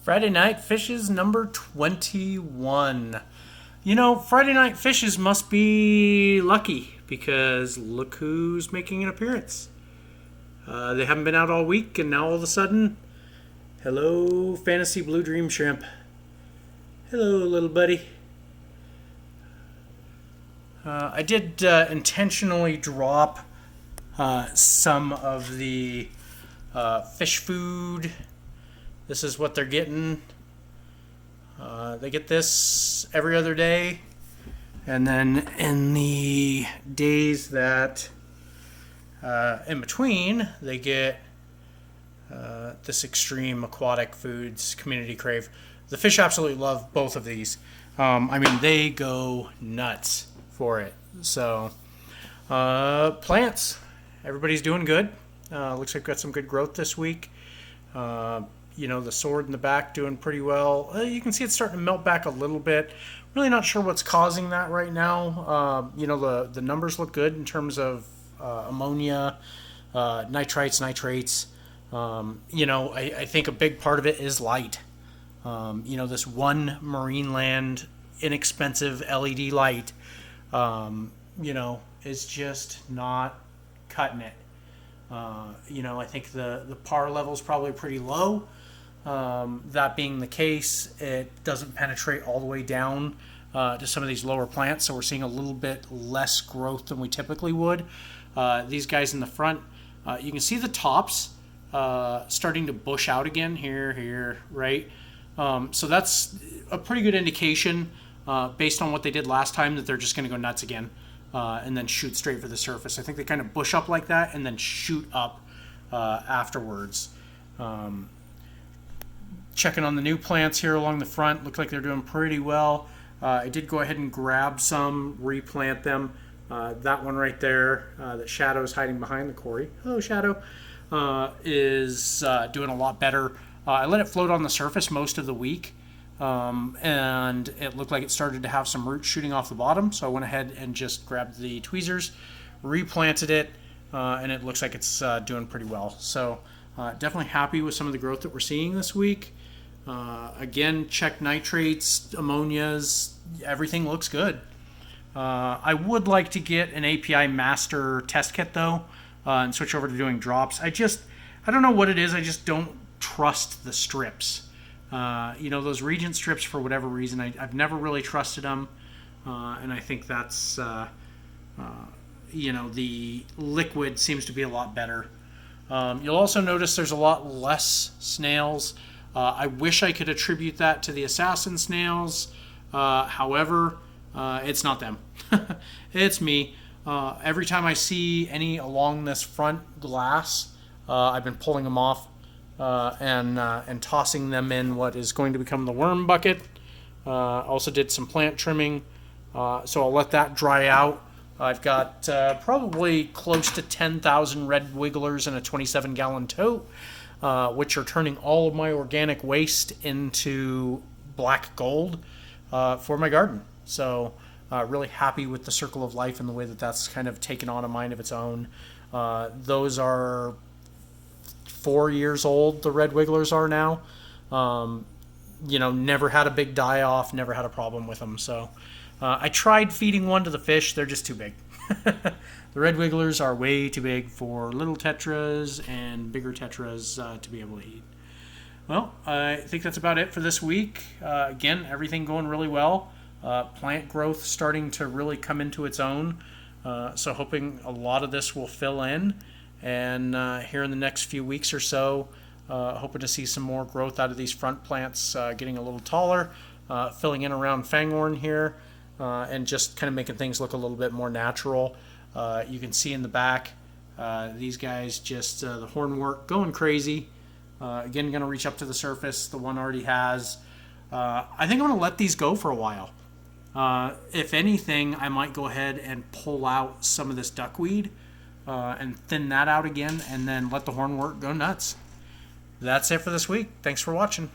Friday Night Fishes number 21. You know, Friday Night Fishes must be lucky because look who's making an appearance. They haven't been out all week, and now all of a sudden, hello, Fantasy Blue Dream Shrimp. Hello, little buddy. I did intentionally drop some of the fish food. This is what they're getting. They get this every other day. And then in the days that in between, they get this Extreme Aquatic Foods Community Crave. The fish absolutely love both of these. They go nuts for it. So, plants. Everybody's doing good. Looks like we've got some good growth this week. The sword in the back doing pretty well. You can see it's starting to melt back a little bit. Really not sure what's causing that right now. The numbers look good in terms of ammonia, nitrates. I think a big part of it is light. This one Marine Land inexpensive LED light, is just not cutting it. I think the par level is probably pretty low. That being the case, it doesn't penetrate all the way down to some of these lower plants, so we're seeing a little bit less growth than we typically would. These guys in the front, you can see the tops starting to bush out again here, right? So that's a pretty good indication based on what they did last time that they're just going to go nuts again. And then shoot straight for the surface. I think they kind of bush up like that and then shoot up afterwards. Checking on the new plants here along the front. Look like they're doing pretty well. I did go ahead and grab some, replant them. That one right there, that Shadow's hiding behind the Corey. Hello, Shadow. Is doing a lot better. I let it float on the surface most of the week. And it looked like it started to have some roots shooting off the bottom, so I went ahead and just grabbed the tweezers, replanted it, and it looks like it's doing pretty well. So definitely happy with some of the growth that we're seeing this week. Again, check nitrates, ammonias, everything looks good. I would like to get an API master test kit though, and switch over to doing drops. I don't know what it is, I just don't trust the strips. Those Regent strips, for whatever reason, I've never really trusted them. And I think that's, the liquid seems to be a lot better. You'll also notice there's a lot less snails. I wish I could attribute that to the assassin snails. However, it's not them. It's me. Every time I see any along this front glass, I've been pulling them off. And tossing them in what is going to become the worm bucket. Also did some plant trimming, so I'll let that dry out. I've got probably close to 10,000 red wigglers in a 27-gallon tote, which are turning all of my organic waste into black gold for my garden. So really happy with the circle of life and the way that that's kind of taken on a mind of its own. Those are 4 years old, the red wigglers are now. Never had a big die off, never had a problem with them. So I tried feeding one to the fish. They're just too big. The red wigglers are way too big for little tetras and bigger tetras to be able to eat. Well, I think that's about it for this week. Again, everything going really well. Plant growth starting to really come into its own. So hoping a lot of this will fill in. And here in the next few weeks or so, hoping to see some more growth out of these front plants, getting a little taller, filling in around Fanghorn here, and just kind of making things look a little bit more natural. You can see in the back, these guys just, the hornwort going crazy. Again, going to reach up to the surface. The one already has. I think I'm going to let these go for a while. If anything, I might go ahead and pull out some of this duckweed. And thin that out again, and then let the hornwort go nuts. That's it for this week. Thanks for watching.